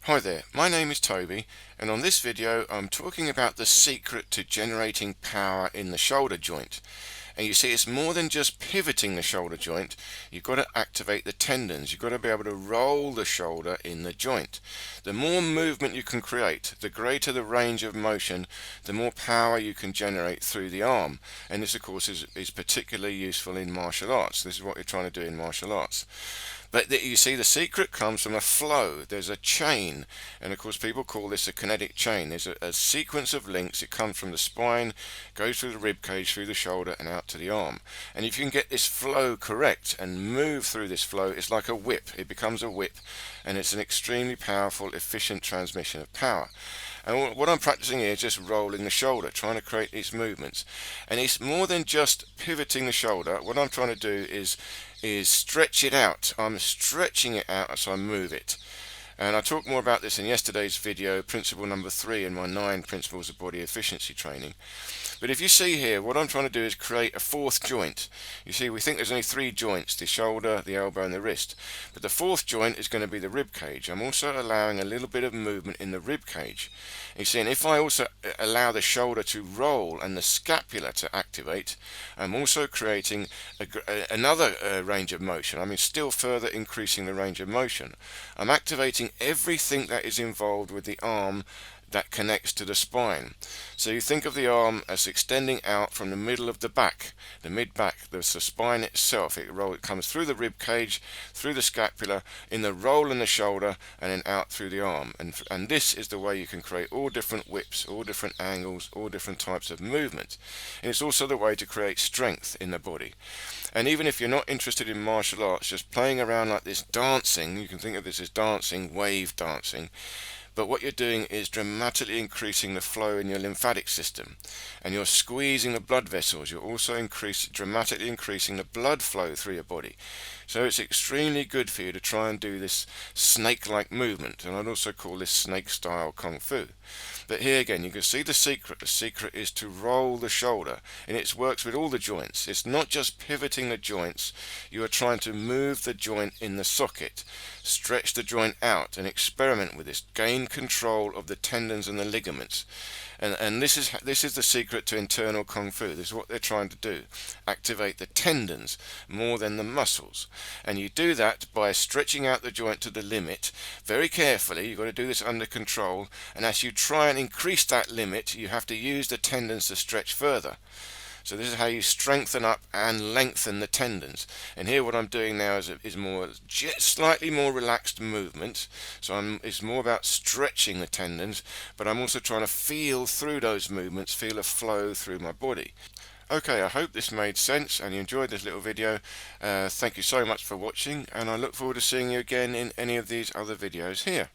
Hi there, my name is Toby, and on this video I'm talking about the secret to generating power in the shoulder joint. And you see, it's more than just pivoting the shoulder joint. You've got to activate the tendons. You've got to be able to roll the shoulder in the joint. The more movement you can create, the greater the range of motion, the more power you can generate through the arm. And this, of course, is particularly useful in martial arts. This is what you're trying to do in martial arts. But you see, the secret comes from a flow. There's a chain, and of course people call this a kinetic chain. There's a sequence of links. It comes from the spine, goes through the rib cage, through the shoulder, and out to the arm. And if you can get this flow correct and move through this flow, it's like a whip. It becomes a whip, and it's an extremely powerful, efficient transmission of power. And what I'm practicing here is just rolling the shoulder, trying to create these movements. And it's more than just pivoting the shoulder. What I'm trying to do is stretch it out. I'm stretching it out as I move it. And I talked more about this in yesterday's video, principle number 3 in my 9 principles of body efficiency training. But if you see here, what I'm trying to do is create a fourth joint. You see, we think there's only 3 joints, the shoulder, the elbow and the wrist. But the fourth joint is going to be the rib cage. I'm also allowing a little bit of movement in the rib cage. You see, and if I also allow the shoulder to roll and the scapula to activate, I'm also creating another range of motion. I mean, still further increasing the range of motion. I'm activating everything that is involved with the arm that connects to the spine. So you think of the arm as extending out from the middle of the back, the mid-back, the spine itself. It comes through the rib cage, through the scapula, in the roll in the shoulder, and then out through the arm. And this is the way you can create all different whips, all different angles, all different types of movement. And it's also the way to create strength in the body. And even if you're not interested in martial arts, just playing around like this, dancing, you can think of this as dancing, wave dancing. But what you're doing is dramatically increasing the flow in your lymphatic system, and you're squeezing the blood vessels. You're also dramatically increasing the blood flow through your body. So it's extremely good for you to try and do this snake-like movement, and I'd also call this snake-style kung fu. But here again, you can see the secret. The secret is to roll the shoulder, and it works with all the joints. It's not just pivoting the joints. You are trying to move the joint in the socket, stretch the joint out, and experiment with this. Gain control of the tendons and the ligaments. And this is the secret to internal kung fu. This is what they're trying to do. Activate the tendons more than the muscles. And you do that by stretching out the joint to the limit very carefully. You've got to do this under control. And as you try and increase that limit, you have to use the tendons to stretch further. So this is how you strengthen up and lengthen the tendons. And here what I'm doing now is more slightly more relaxed movement. So it's more about stretching the tendons, but I'm also trying to feel through those movements, feel a flow through my body. Okay, I hope this made sense and you enjoyed this little video. Thank you so much for watching, and I look forward to seeing you again in any of these other videos here.